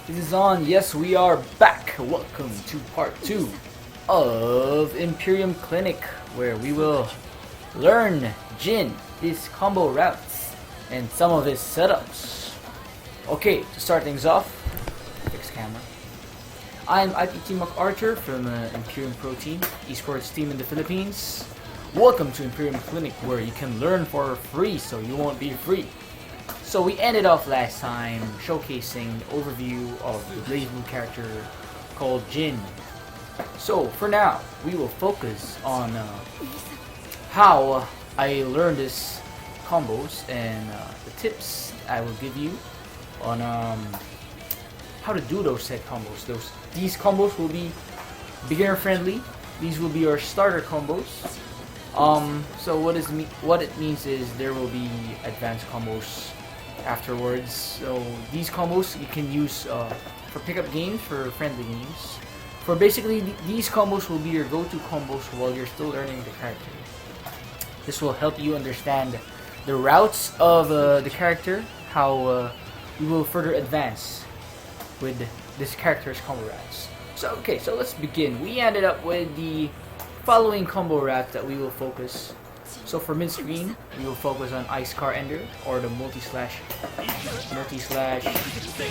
This is on. Yes, we are back. Welcome to part 2 of Imperium Clinic, where we will learn Jin, his combo routes, and some of his setups. Okay, to start things off, fix camera. I'm IPT Muck Archer from Imperium Pro Team, esports team in the Philippines. Welcome to Imperium Clinic, where you can learn for free, so you won't be free. So we ended off last time showcasing the overview of the Blazblue character called Jin. So for now, we will focus on how I learned this combos and the tips I will give you on how to do those set combos. These combos will be beginner friendly. These will be our starter combos. So what it means is there will be advanced combos afterwards. So these combos you can use for pickup games, for friendly games. For basically these combos will be your go-to combos while you're still learning the character. This will help you understand the routes of the character, how you will further advance with this character's combo routes. So let's begin. We ended up with the following combo routes that we will focus. So for mid screen, we will focus on Ice Car Ender or the multi-slash that's multi-slash, it's the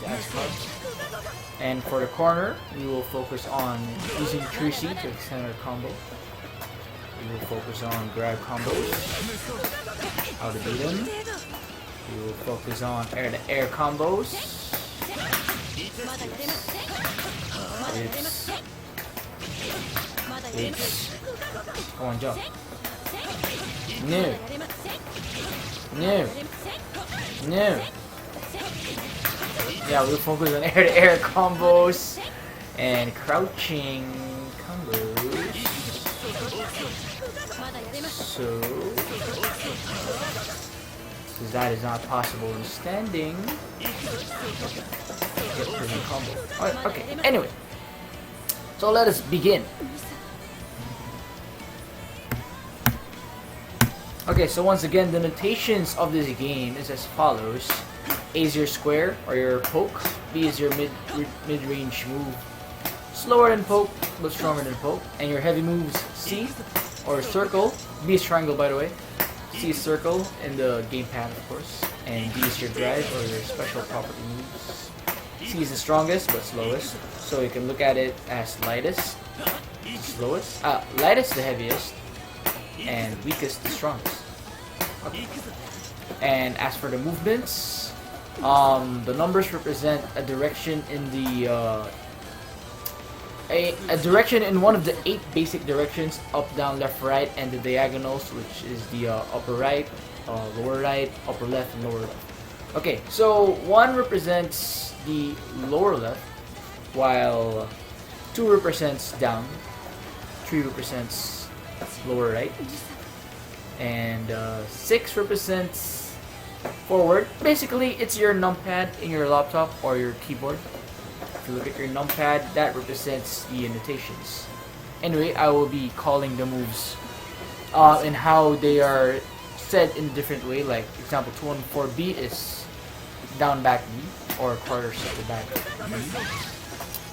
Ice Car. And for the corner, we will focus on using Tracy to extend our combo. We will focus on grab combos, how to do them. We will focus on air-to-air combos. Come on, jump. No. Yeah, we'll focus on air-to-air combos and crouching combos. So, since that is not possible in standing, get prison combo. Alright, okay, anyway. So let us begin. Okay, so once again, the notations of this game is as follows. A is your square, or your poke. B is your mid-range move. Slower than poke, but stronger than poke. And your heavy moves, C, or circle. B is triangle, by the way. C is circle in the gamepad, of course. And D is your drive, or your special property moves. C is the strongest, but slowest. So you can look at it as lightest, slowest. Lightest, the heaviest. And weakest, the strongest. Okay. And as for the movements, the numbers represent a direction in the a direction in one of the 8 basic directions: up, down, left, right, and the diagonals, which is the upper right, lower right, upper left, and lower left. Okay, so 1 represents the lower left, while 2 represents down, 3 represents lower right, and 6 represents forward. Basically, it's your numpad in your laptop or your keyboard. If you look at your numpad, that represents the annotations. Anyway, I will be calling the moves and how they are said in a different way. Like example, 214B is down back B, or quarter circle back B.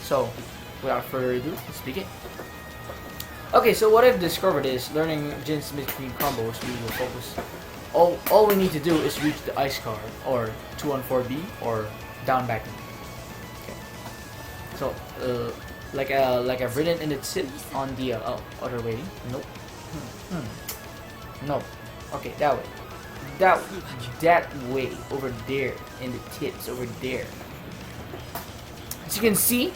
So without further ado, let's begin. Okay, so what I've discovered is learning Jin's mid-screen combos, we will focus. All we need to do is reach the Ice Car, or 214B, or down back B. Okay. So, like I've written in the tip on the other way. Nope. Nope. Okay, that way. That way over there in the tips over there. As you can see,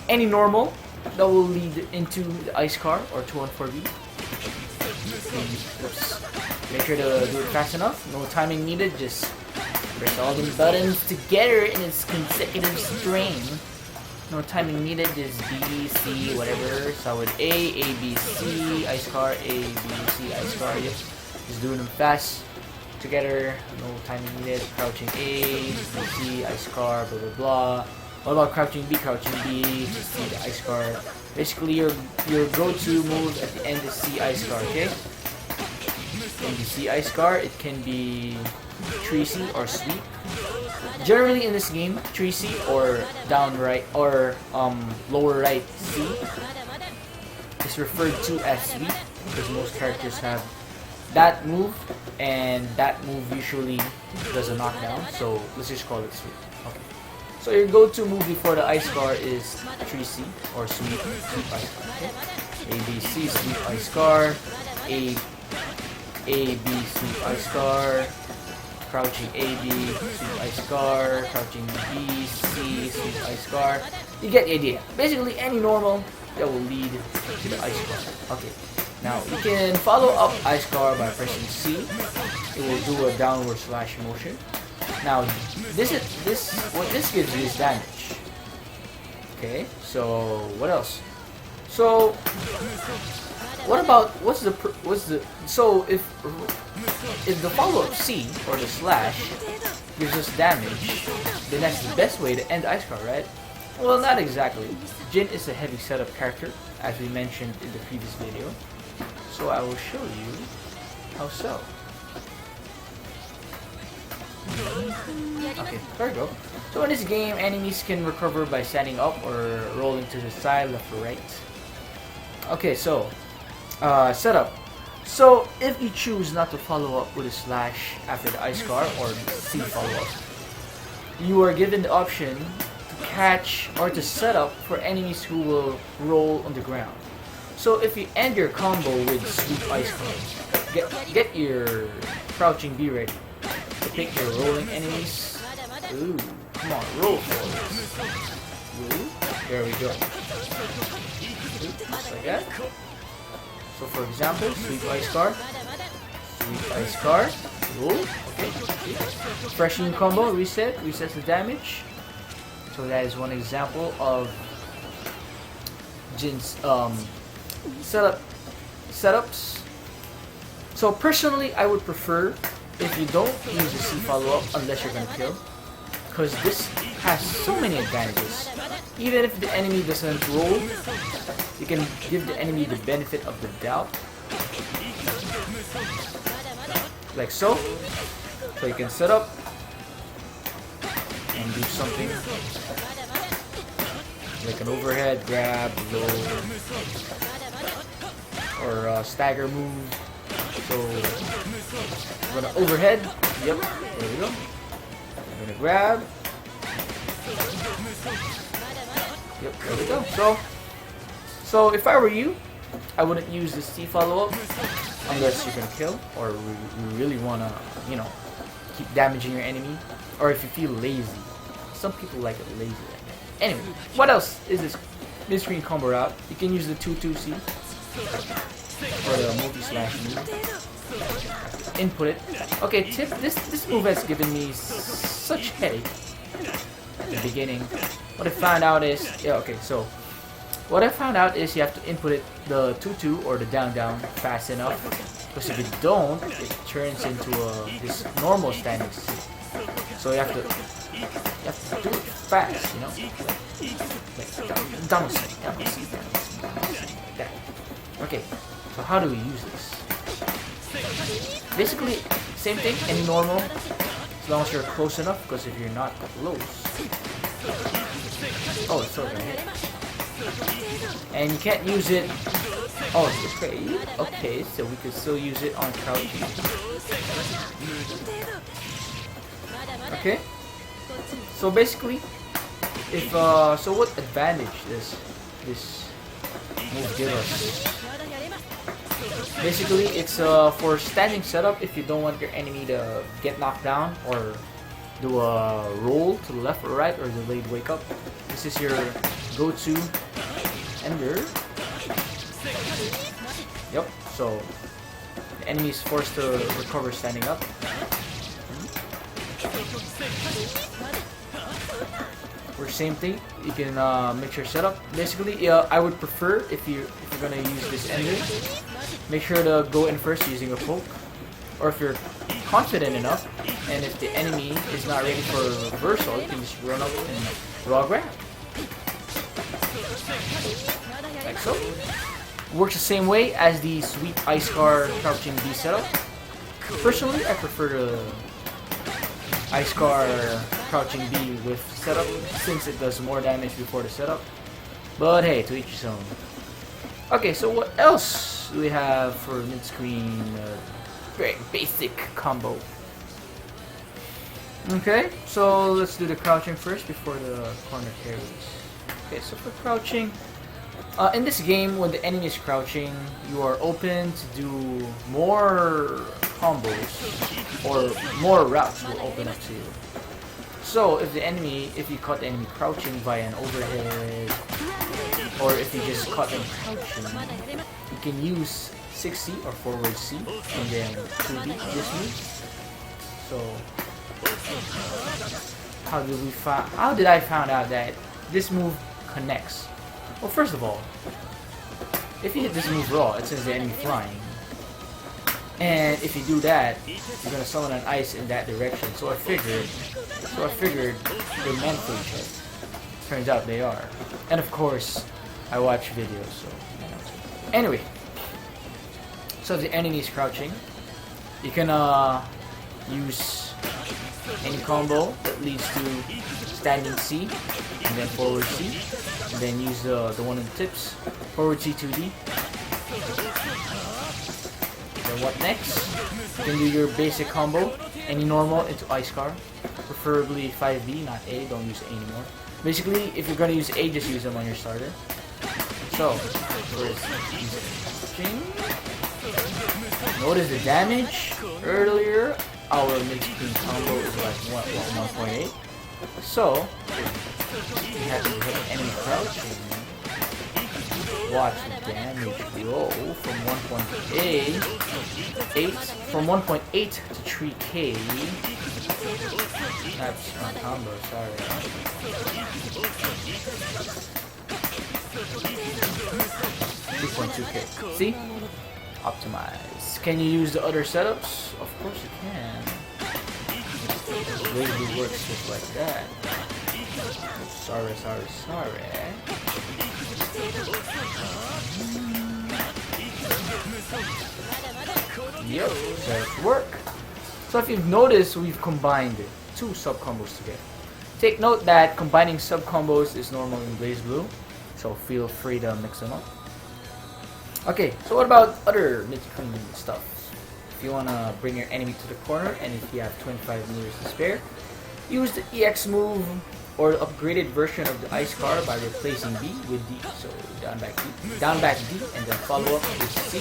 any normal that will lead into the Ice Car or 214B. Oops. Make sure to do it fast enough. No timing needed. Just press all the buttons together in its consecutive string. No timing needed. Just B, C, whatever. So with A, B, C, Ice Car, A, B, C, Ice Car. Yep. Just doing them fast together. No timing needed. Crouching A, B, C, Ice Car, blah blah blah. What about crouching B? Crouching B to see the Ice Car. Basically, your go-to move at the end is C Ice Car. Okay. When you see Ice Car, it can be Tracy or Sweep. Generally in this game, 3C or down right or lower right C is referred to as sweep because most characters have that move, and that move usually does a knockdown. So let's just call it sweep. Okay. So your go-to move before the ice car is 3C or sweep ice car. Okay? A B C sweep ice car. A B sweep ice car. Crouching A B sweep ice car. Crouching B C sweep ice car. You get the idea. Basically any normal that will lead to the ice car. Okay. Now you can follow up ice car by pressing C. It will do a downward slash motion. Now what this gives you is damage. Okay, so what else? So so if the follow up C or the slash gives us damage, then that's the best way to end ice car, right? Well, not exactly. Jin is a heavy setup character, as we mentioned in the previous video. So I will show you how so. Okay, there we go. So in this game, enemies can recover by standing up or rolling to the side, left or right. Okay, so setup. So if you choose not to follow up with a slash after the ice car or C follow up, you are given the option to catch or to set up for enemies who will roll on the ground. So if you end your combo with sweep ice car, get your crouching B ready to pick your rolling enemies. Ooh, come on, roll forward. Ooh, there we go. Ooh, just like that. So for example, sweep ice car, roll. Okay. Fresh new combo, resets the damage. So that is one example of Jin's setups. So personally, I would prefer if you don't use the C follow-up unless you're gonna kill, because this has so many advantages. Even if the enemy doesn't roll, you can give the enemy the benefit of the doubt, like so. So you can set up and do something like an overhead grab, low, or a stagger move. So I'm gonna overhead. Yep, there we go. I'm gonna grab. Yep, there we go. So if I were you, I wouldn't use the C follow-up unless you're gonna kill or you really wanna, you know, keep damaging your enemy, or if you feel lazy. Some people like it lazy. Anyway, what else is this mid-screen combo route? You can use the 2-2-C or the multi-slash move. Input it. Okay, tip. This move has given me such headache at the beginning. What I found out is, what I found out is you have to input it the 2-2 or the down fast enough, because if you don't, it turns into this normal standing C. So you have to do it fast, you know, like down C. That. Okay, so how do we use this? Basically, same thing, any normal, as long as you're close enough, because if you're not close, oh, it's so bad. And you can't use it. Oh, okay, so we could still use it on crouching. Okay, so basically, if so what advantage does this move give us? Basically, it's for standing setup if you don't want your enemy to get knocked down or do a roll to the left or right or delayed wake up. This is your go-to ender. Yep, so the enemy is forced to recover standing up. Or same thing, you can make your setup. Basically, I would prefer if you're gonna use this ender, make sure to go in first using a poke. Or if you're confident enough, and if the enemy is not ready for a reversal, you can just run up and raw grab. Like so. Works the same way as the sweep ice car crouching B setup. Personally, I prefer the ice car crouching B with setup since it does more damage before the setup. But hey, to each his own. Okay, so what else do we have for mid-screen? Very basic combo. Okay, so let's do the crouching first before the corner carries. Okay, so for crouching, in this game, when the enemy is crouching, you are open to do more combos or more routes will open up to you. So if you caught the enemy crouching via an overhead, or if you just caught them crouching, you can use 6C or forward C and then 2D this move. So how did I find out that this move connects? Well, first of all, if you hit this move raw, it sends the enemy flying. And if you do that, you're gonna summon an ice in that direction. So I figured they're meant for each other. Turns out they are. And of course, I watch videos, so you know. Anyway, so if the enemy is crouching, you can use any combo that leads to standing C and then forward C, and then use the one in the tips, forward C 2D. Then what next? You can do your basic combo, any normal into Ice Car, preferably 5B, not A. Don't use A anymore. Basically, if you're gonna use A, just use them on your starter. So, first, notice the damage earlier. Our mid-screen combo is like 1.8. So, you have to hit enemy crouching. Watch the damage grow from 1.8 to 3K. That's my combo, sorry. 2.2K. See? Optimize. Can you use the other setups? Of course you can. Blazblue works just like that. Sorry. Yep, that work. So if you've noticed, we've combined two sub combos together. Take note that combining sub combos is normal in Blazblue, so feel free to mix them up. Okay, so what about other mid-screen stuff? If you wanna bring your enemy to the corner, and if you have 25 meters to spare, use the EX move or the upgraded version of the Ice Car by replacing B with D. So down back D, and then follow up with C.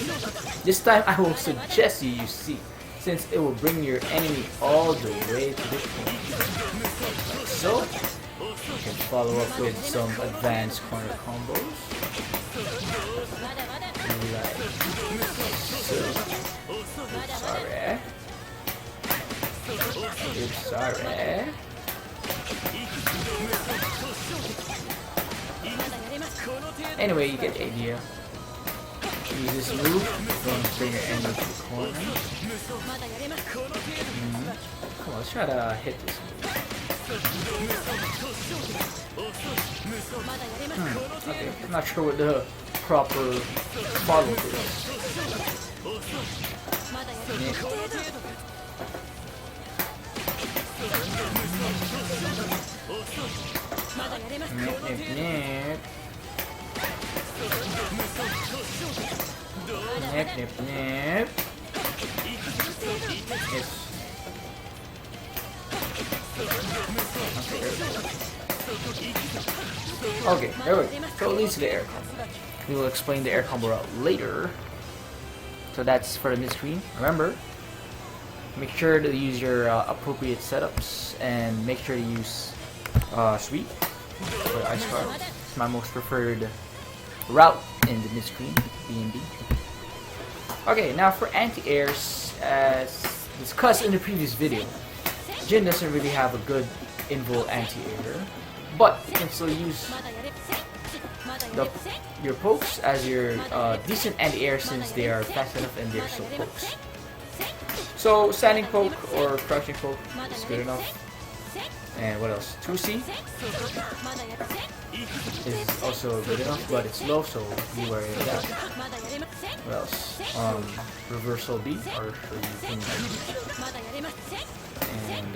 This time I will suggest you use C, since it will bring your enemy all the way to the corner. Like so, you can follow up with some advanced corner combos. Like so. Oops, sorry. Anyway, you get the idea. Use this move, don't bring your enemy to the corner. Come on, let's try to hit this move. Okay, I'm not sure what the proper follow is. Nip. Okay, there we go. So it leads to the air combo. We will explain the air combo route later. So that's for the mid-screen. Remember, make sure to use your appropriate setups and make sure to use sweep for the Ice Car. It's my most preferred route in the mid-screen, B and B. Okay, now for anti-airs, as discussed in the previous video, Jin doesn't really have a good invo anti-air, but you can still use your pokes as your decent anti-air since they are fast enough and they're still pokes. So standing poke or crouching poke is good enough. And what else? 2C is also good enough, but it's low, so be wary of that. What else? Reversal B, or should you think? And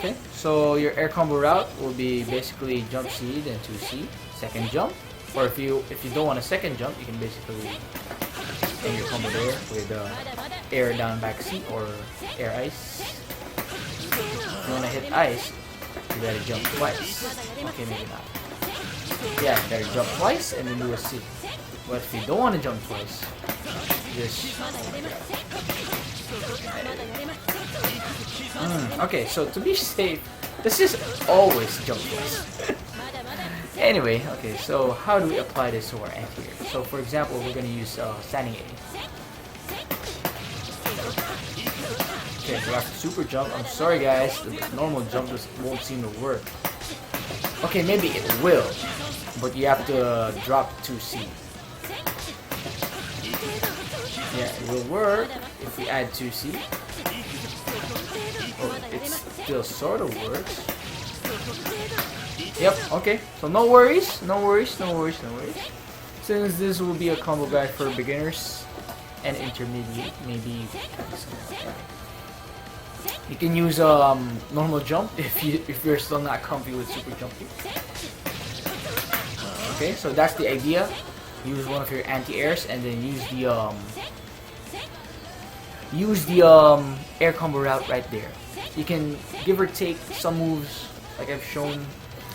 Okay, so your air combo route will be basically jump C, then 2C, second jump. Or if you don't want a second jump, you can basically end your combo there with air down back C or air ice. If you want to hit ice, you gotta jump twice. Okay, maybe not. Yeah, you gotta jump twice and then do a C. But if you don't want to jump twice, just... okay, so to be safe, let's just always jump twice. Anyway, okay, so how do we apply this to our anti-air? So for example, we're going to use standing A. Okay, we have to super jump. I'm sorry guys, the normal jump just won't seem to work. Okay, maybe it will, but you have to drop 2C. Yeah, it will work if we add 2C. Oh, it still sort of works. Yep, okay. So no worries, no worries, no worries, no worries. Since this will be a combo guide for beginners and intermediate, maybe you can use normal jump if you're still not comfy with super jumping. Okay, so that's the idea. Use one of your anti-airs and then use the air combo route right there. You can give or take some moves like I've shown.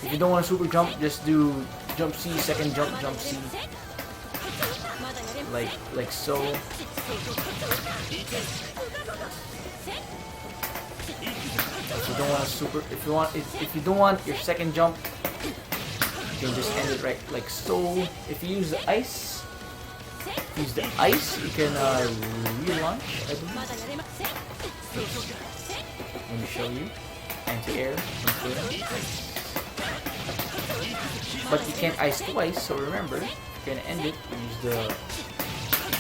If you don't want to super jump, just do jump C, second jump, jump C. Like so. If you don't want to super, if you don't want your second jump, you can just end it right like so. If you use the ice, you can relaunch, I believe. Let me show you. Anti-air. But you can't ice twice, so remember, if you're gonna end it, use the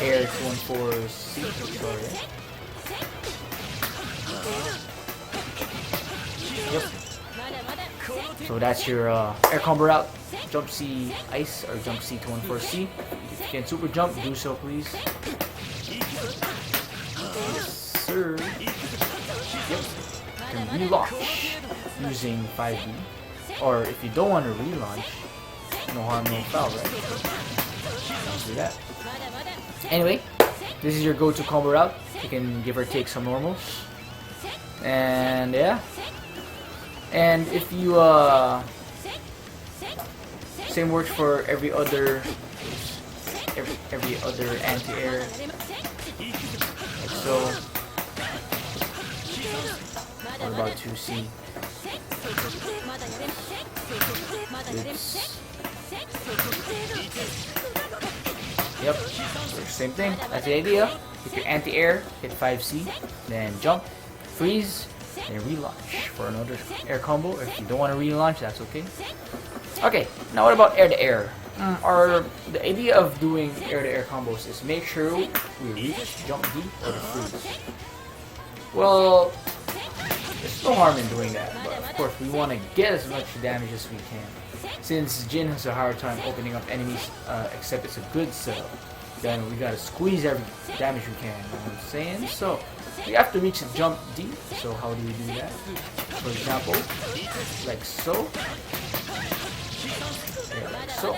air 214C. Sorry. Yep. So that's your air combo route. Jump C ice or jump C 214C. If you can super jump, do so please. Yes, sir. Yep. You can relaunch using 5B. Or if you don't want to relaunch, no harm, no foul, right? Let's do that. Anyway, this is your go-to combo route. You can give or take some normals. And yeah. And if you same works for every other anti-air. Like so. What about 2C? Yep, same thing. That's the idea. If you're anti-air, hit 5C, then jump, freeze, and relaunch for another air combo. If you don't want to relaunch, that's okay. Okay, now what about air-to-air? The idea of doing air-to-air combos is make sure we reach jump D or the freeze. Well, there's no harm in doing that, but of course we want to get as much damage as we can. Since Jin has a hard time opening up enemies, except it's a good setup, then we gotta squeeze every damage we can, you know what I'm saying? So, we have to reach jump D, so how do we do that? For example, like so. Yeah, like so.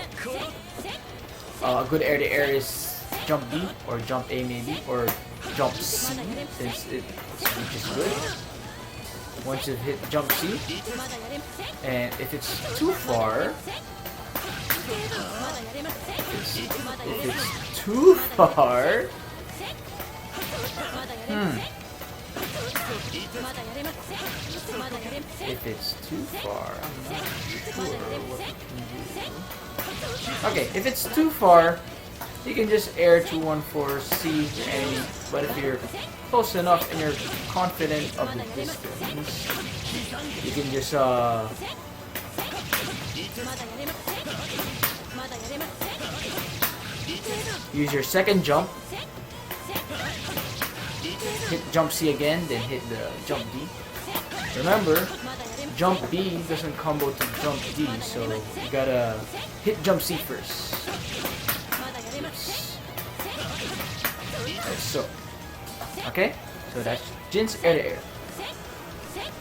A good air-to-air is jump B, or jump A maybe, or jump C, since it's reaches good. Once you hit jump C, and if it's too far, if it's too far, I'm not sure what we can do. Okay, if it's too far, you can just air 214C your enemy, but if you're close enough and you're confident of the distance, you can just use your second jump, hit jump C again, then hit the jump D. Remember, jump B doesn't combo to jump D, so you gotta hit jump C first. Like so. Okay, so that's Jin's air-to-air.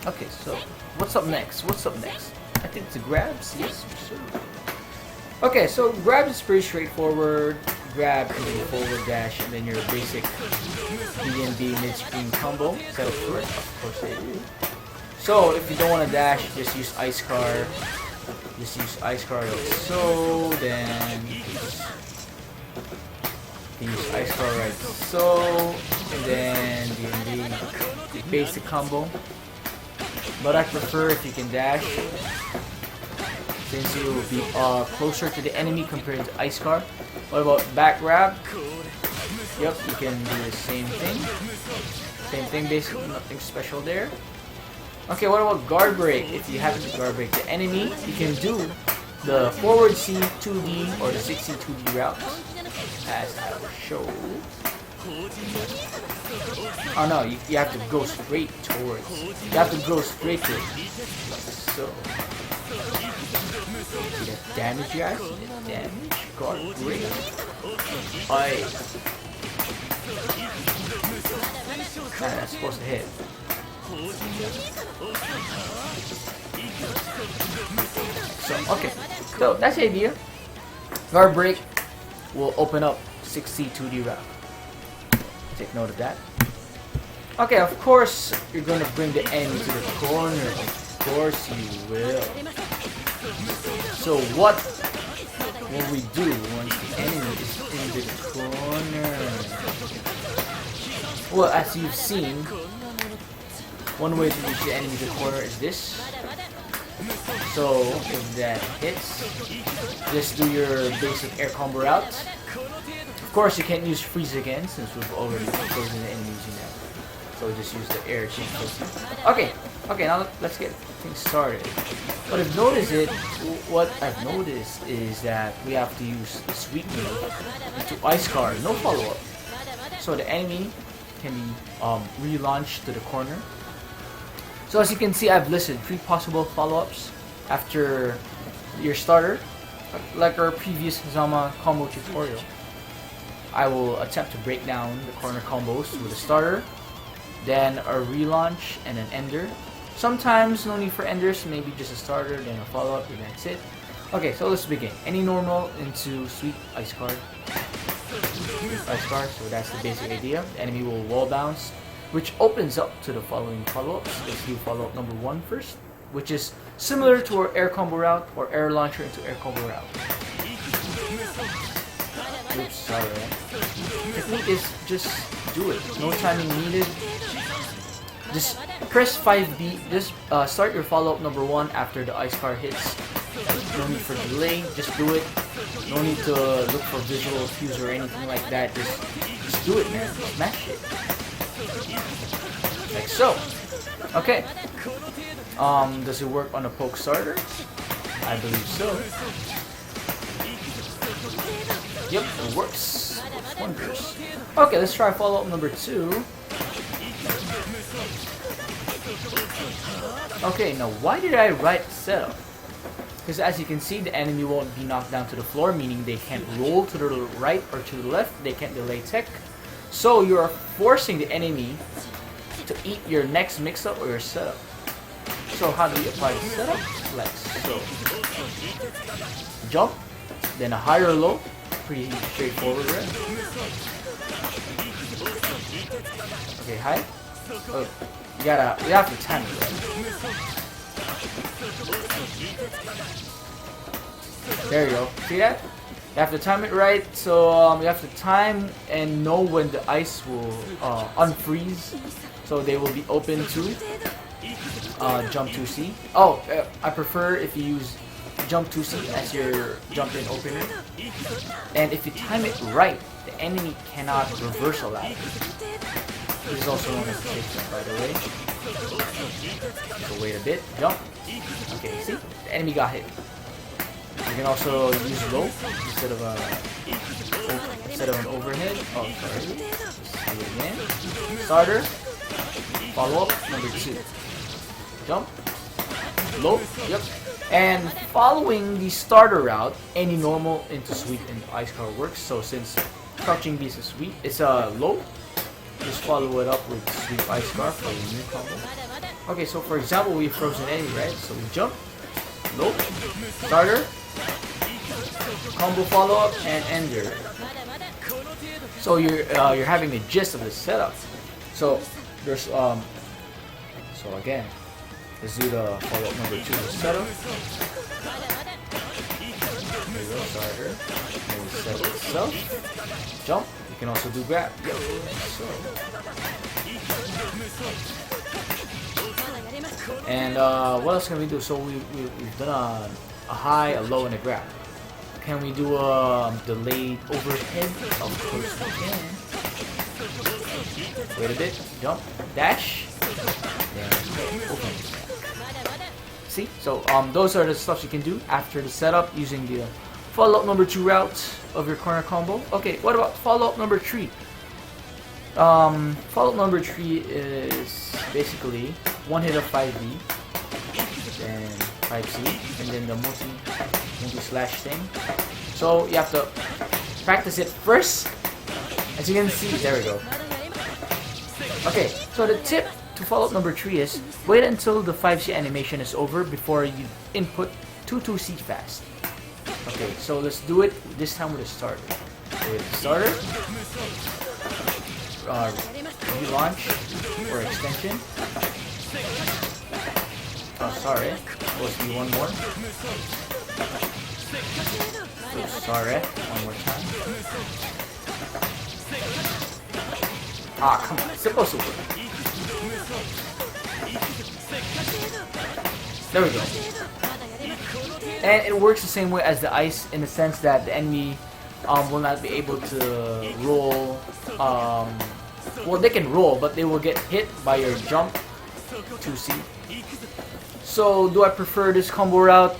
Okay, so what's up next? What's up next? I think it's grabs. Yes, sir. Okay, so grab is pretty straightforward. Grab and then forward dash and then your basic B&B mid-screen combo. Setup for it? Of course they do. So if you don't want to dash, just use Ice Car. Just use Ice Car like so. Then use Ice Car right so. And then B&B basic combo. But I prefer if you can dash, since you will be closer to the enemy compared to Ice Car. What about back grab? Yep, you can do the same thing. Same thing, basically, nothing special there. Okay, what about guard break? If you happen to guard break the enemy, you can do the forward C 2D or the 6C 2D routes, as I will show. Oh no, you have to go straight towards. You have to go straight to it. Like so. See that damage, guys? See that damage? Guard break. Aye. That's supposed to hit. So, okay. So, that's the idea. Guard break will open up 6C 2D route. Take note of that. Okay, of course, you're gonna bring the enemy to the corner. Of course you will. So what will we do once the enemy is in the corner? Well, as you've seen, one way to reach the enemy to the corner is this. So if that hits, just do your basic air combo route. Of course, you can't use freeze again since we've already frozen the enemy using that. So just use the air change. Okay, now let's get things started. What I've noticed is that we have to use the sweep move into Ice Car, no follow-up. So the enemy can be relaunched to the corner. So as you can see, I've listed 3 possible follow-ups after your starter, like our previous Zama combo tutorial. I will attempt to break down the corner combos with a starter, then a relaunch, and an ender. Sometimes no need for enders, maybe just a starter, then a follow-up, and that's it. Okay, so let's begin. Any normal into sweep Ice Car. Ice Car, so that's the basic idea. The enemy will wall bounce, which opens up to the following follow-ups. Let's do follow-up number 1 first, which is similar to our air combo route or air launcher into air combo route. Oops, sorry. Technique is just do it. No timing needed. Just press 5B. Just start your follow-up number 1 after the Ice Car hits. No need for delay. Just do it. No need to look for visual cues or anything like that. Just do it, man. Smash it. Like so. Okay. Does it work on a poke starter? I believe so. Yep, it works. Works wonders. Okay, let's try follow-up number 2. Okay, now why did I write setup? Because as you can see, the enemy won't be knocked down to the floor, meaning they can't roll to the right or to the left. They can't delay tech. So you are forcing the enemy to eat your next mix-up or your setup. So how do we apply the setup? Like so. Jump, then a higher low. Pretty straightforward, right? Okay, high. Oh, you have to time it right. There you go. See that? You have to time it right. So you have to time and know when the ice will unfreeze. So they will be open to jump 2C. Oh, I prefer if you use jump 2C as your jump in opener. And if you time it right, the enemy cannot reversal that. This is also known as a safe jump, by the way. So wait a bit, jump. Okay, see? The enemy got hit. You can also use low instead of an overhead. Oh, sorry. Let's do it again. Starter. Follow up number 2. Jump. Low. Yep. And following the starter route, any normal into sweep and Ice Car works. So since crouching B is a sweep, it's a low. Just follow it up with sweep Ice Car for a new combo. Okay, so for example, we froze an enemy, right? So we jump, low, starter, combo follow-up, and ender. So you're having the gist of the setup. So there's so again, let's do the follow-up number 2 setup. There we go, starter. And setup itself. Jump. You can also do grab. Yep. So. And what else can we do? So we've done a high, a low, and a grab. Can we do a delayed overhead? Of course we can. Wait a bit. Jump. Dash. Then open. See? So those are the stuff you can do after the setup using the follow-up number 2 route of your corner combo. Okay, what about follow-up number 3? Follow-up number 3 is basically one hit of 5B, then 5C, and then the multi-slash thing. So you have to practice it first. As you can see, there we go. Okay, so the tip to follow-up number 3 is wait until the 5C animation is over before you input 2-2-C fast. Okay, so let's do it this time with a starter. With the starter, relaunch or extension. Oh, sorry, supposed to be one more. So sorry, one more time. Ah, come on, it's supposed to work. There we go. And it works the same way as the ice in the sense that the enemy will not be able to roll. Well, they can roll, but they will get hit by your jump 2C. So, do I prefer this combo route?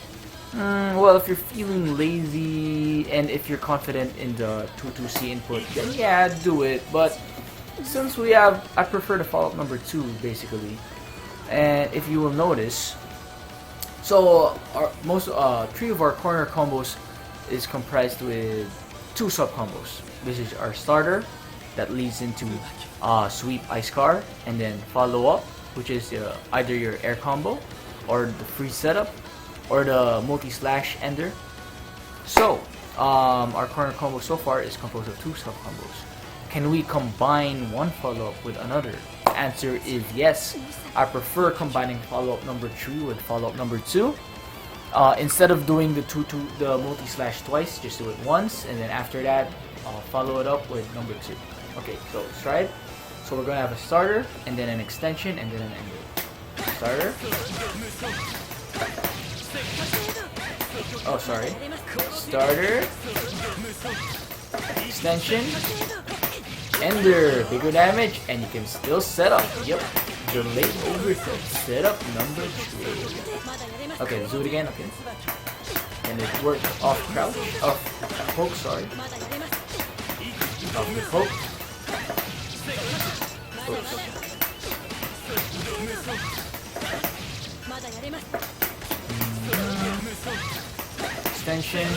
Well, if you're feeling lazy and if you're confident in the 2-2-C input, then yeah, do it. But since I prefer the follow-up number 2 basically. And if you will notice, so our 3 of our corner combos is comprised with 2 sub combos. This is our starter that leads into sweep ice car, and then follow up, which is either your air combo or the free setup or the multi-slash ender. So our corner combo so far is composed of 2 sub combos. Can we combine one follow-up with another? The answer is yes. I prefer combining follow-up number 3 with follow-up number 2. Instead of doing the multi-slash twice, just do it once, and then after that, follow it up with number 2. Okay, so let's try it. So we're gonna have a starter, and then an extension, and then an ender. Starter. Oh, sorry. Starter. Extension. Ender. Bigger damage, and you can still set up. Yep. Delayed overhead. Setup number 3. Okay, let's do it again. Okay. And it worked off crouch. Off poke, sorry. Off the poke. Oops. Extension.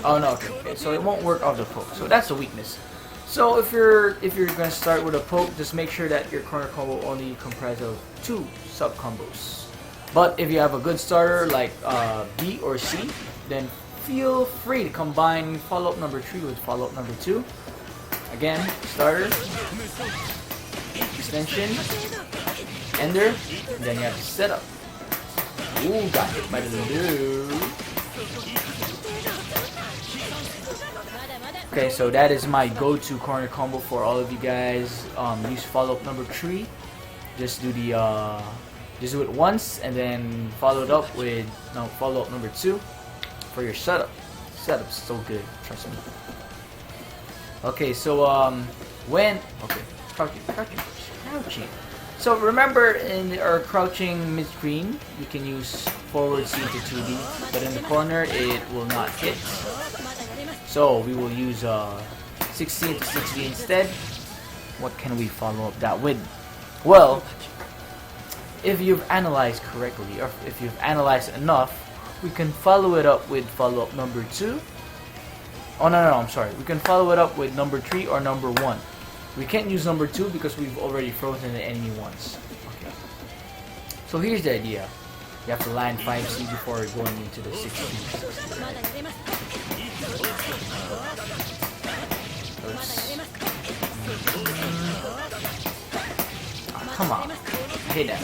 Oh no, okay. So it won't work off the poke. So that's a weakness. So if you're gonna start with a poke, just make sure that your corner combo only comprises of 2 sub combos. But if you have a good starter like B or C, then feel free to combine follow-up number 3 with follow-up number 2. Again, starter, extension, ender, and then you have to set up. Ooh, got hit by the blue. Okay, so that is my go-to corner combo for all of you guys. Use follow-up number 3. Just do it once, and then follow it up with follow-up number 2 for your setup. Setup's so good, trust me. Okay, so crouching. So remember, in our crouching mid-screen, you can use forward C to 2D, but in the corner it will not hit. So we will use 6C to 6D instead. What can we follow up that with? Well, if you've analyzed correctly, or if you've analyzed enough, we can follow it up with follow-up number 2. Oh no, I'm sorry. We can follow it up with number 3 or number 1. We can't use number 2 because we've already frozen the enemy once. Okay. So here's the idea. You have to land 5C before going into the 6C. Oh, come on. I hate that.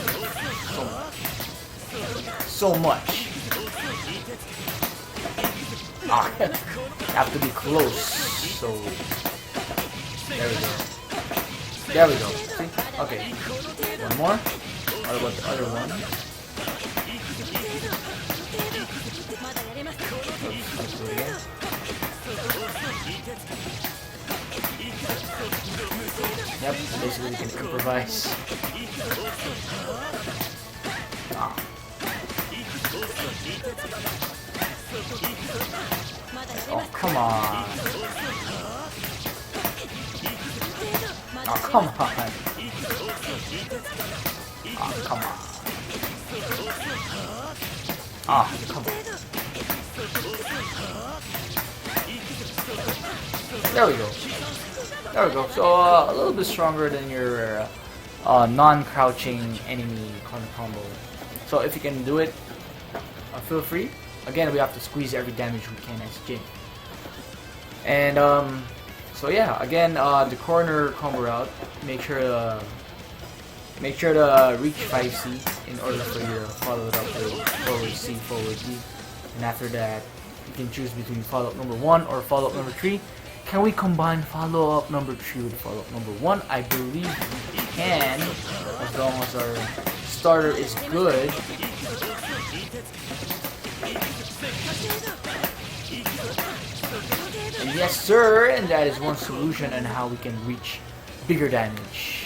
So much. Ah, have to be close. So there we go. There we go. See? Okay. One more. What about the other one? Let's do it again. Yep, basically we can improvise. Ah. Oh, come on. Oh, come on. Oh, come on. Ah, come on. There we go. There we go. So a little bit stronger than your non-crouching enemy combo. So if you can do it, feel free. Again, we have to squeeze every damage we can as Jin. And so yeah, again, the corner combo route. Make sure to reach 5C in order for you to follow it up with forward C, forward D. And after that, you can choose between follow-up number 1 or follow-up number 3. Can we combine follow-up number 3 with follow-up number 1? I believe we can, as long as our starter is good. And yes sir, and that is one solution on how we can reach bigger damage.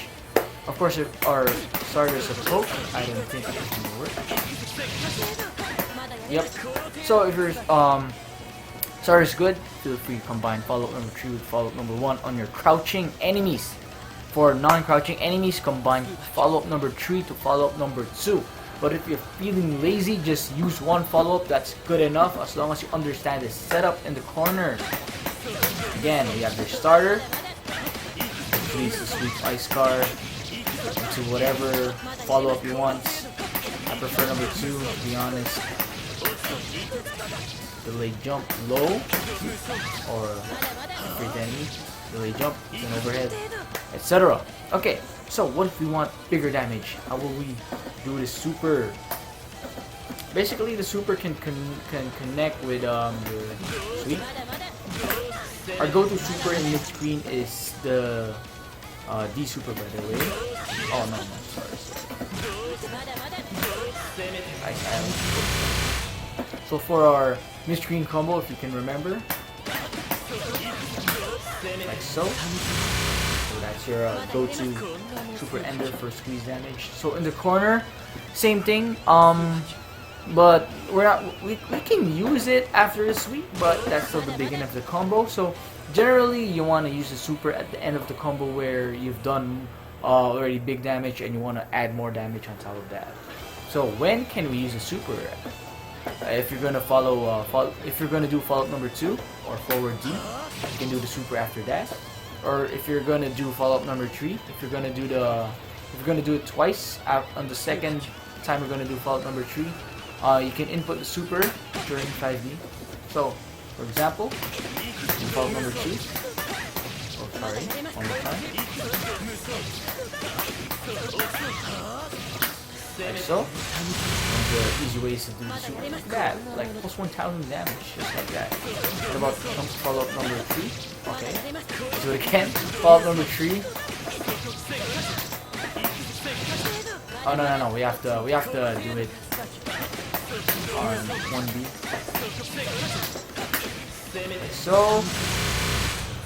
Of course, if our starter is a poke, I don't think it can work. Yep. So if your starter is good, feel free to combine follow-up number 3 with follow-up number 1 on your crouching enemies. For non-crouching enemies, combine follow-up number 3 to follow-up number 2. But if you're feeling lazy, just use one follow-up. That's good enough as long as you understand the setup in the corner. Again, we have your starter. Release the sweet ice car into whatever follow-up you want. I prefer number 2, to be honest. Delayed jump low, or free enemy. Delayed jump, then overhead, etc. Okay, so what if we want bigger damage? How will we do the super? Basically, the super can connect with the sweep. Our go-to super in mid-screen is the D super, by the way. Oh no, sorry. So for our mid-screen combo, if you can remember, like so. So that's your go-to super ender for squeeze damage. So in the corner, same thing. But we can use it after the sweep, but that's still the beginning of the combo. So generally, you want to use the super at the end of the combo where you've done already big damage and you want to add more damage on top of that. So when can we use a super? If you're gonna if you're gonna do follow-up number 2 or forward D, you can do the super after that. Or if you're gonna do follow-up number 3, if you're gonna do it twice on the second time you're gonna do follow-up number 3, you can input the super during 5D. So, for example, follow-up number 2. Oh, sorry, one more time. Like so. One of the easy ways to do the super like that, like plus 1000 damage, just like that. What about follow-up number 3? Okay, let's do it again. Follow-up number 3. Oh no, we have to do it on 1B. Like so.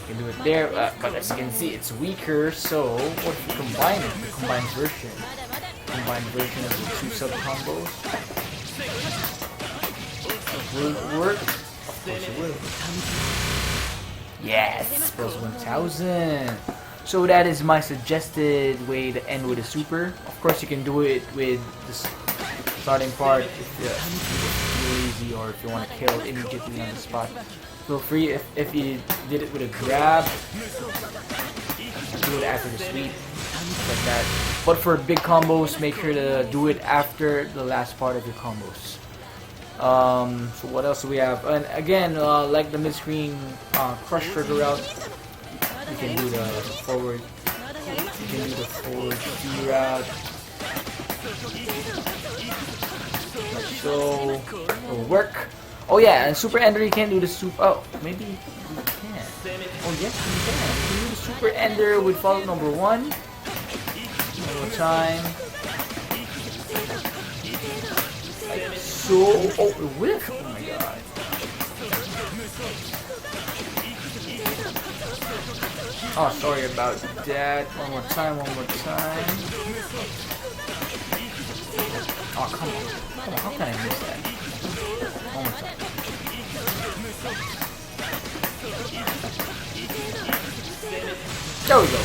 You can do it there, but as you can see, it's weaker. So what if we combine it? The combined version. Combined version of the 2 sub combos. Will it work? Of course it will. Yes, plus 1000. So that is my suggested way to end with a super. Of course, you can do it with the starting part if you're lazy or if you want to kill immediately on the spot. Feel free. If you did it with a grab, do it after the sweep, like that. But for big combos, make sure to do it after the last part of your combos. So what else do we have? And again, like the mid-screen crush trigger route, you can do the forward. You can do the forward D route. Like so. It'll work. Oh yeah, and Super Ender you can't do the super. Oh, maybe you can. Oh yes, you can. You can do the Super Ender with follow number 1. One more time. Like so. Oh, whiff! Oh my god. Oh, sorry about that. One more time. One more time. Oh, come on. Come on, how can I miss that? One more time. There we go.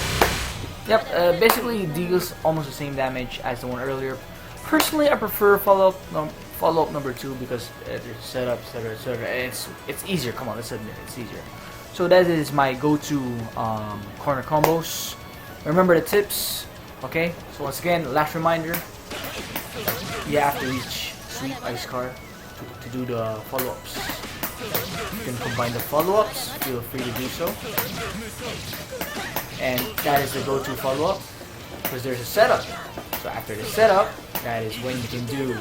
Yep, basically deals almost the same damage as the one earlier. Personally, I prefer follow-up number 2 because there's setup, etc. It's easier. Come on, let's admit it's easier. So that is my go-to corner combos. Remember the tips, okay? So once again, last reminder: you have to reach Sweet Ice Car to do the follow-ups. You can combine the follow-ups. Feel free to do so. And that is the go-to follow-up because there's a setup. So after the setup, that is when you can do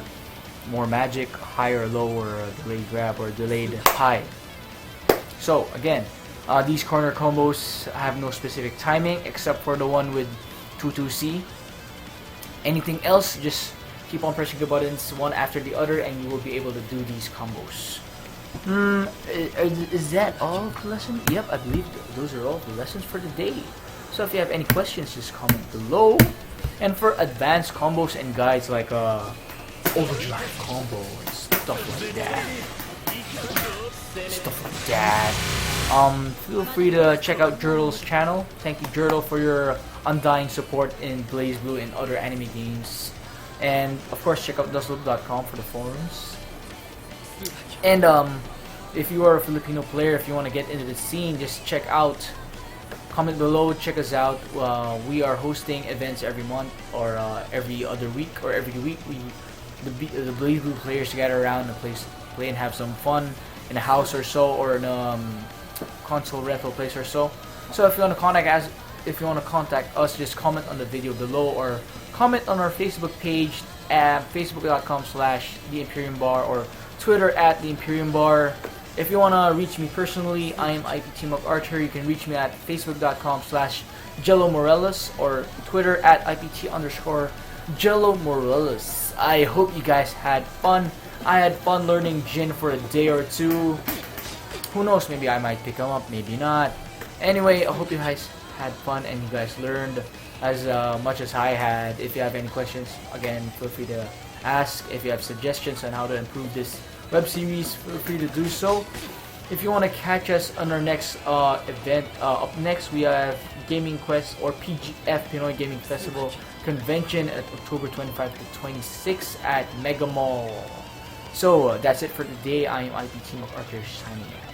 more magic, high or low, or a delayed grab or delayed high. So again, these corner combos have no specific timing except for the one with 2-2C. Anything else, just keep on pressing the buttons one after the other and you will be able to do these combos. Is that all the lessons? Yep, I believe those are all the lessons for the day. So if you have any questions, just comment below. And for advanced combos and guides like overdrive combo and stuff like that, feel free to check out Jurtle's channel. Thank you, Jurtle, for your undying support in Blazblue and other anime games. And of course, check out Blazblue.com for the forums. And if you are a Filipino player, if you want to get into the scene, just check out. Comment below, check us out. We are hosting events every month or every other week or every week. The Blazblue players gather around and play and have some fun in a house or so, or in a console rental place or so. So if you want to contact us, just comment on the video below or comment on our Facebook page at facebook.com/theimperiumbar or Twitter @theimperiumbar. If you want to reach me personally, I am IP Team Up Archer. You can reach me at facebook.com/JelloMorales or Twitter @IPT_JelloMorales. I hope you guys had fun. I had fun learning Jin for a day or two. Who knows, maybe I might pick him up, maybe not. Anyway, I hope you guys had fun and you guys learned as much as I had. If you have any questions, again, feel free to ask. If you have suggestions on how to improve this web series, feel free to do so. If you want to catch us on our next event, up next we have Gaming Quest or PGF, Pinoy Gaming Festival Convention at October 25 to 26 at Mega Mall. So that's it for today. I am IP Team of Archer signing out.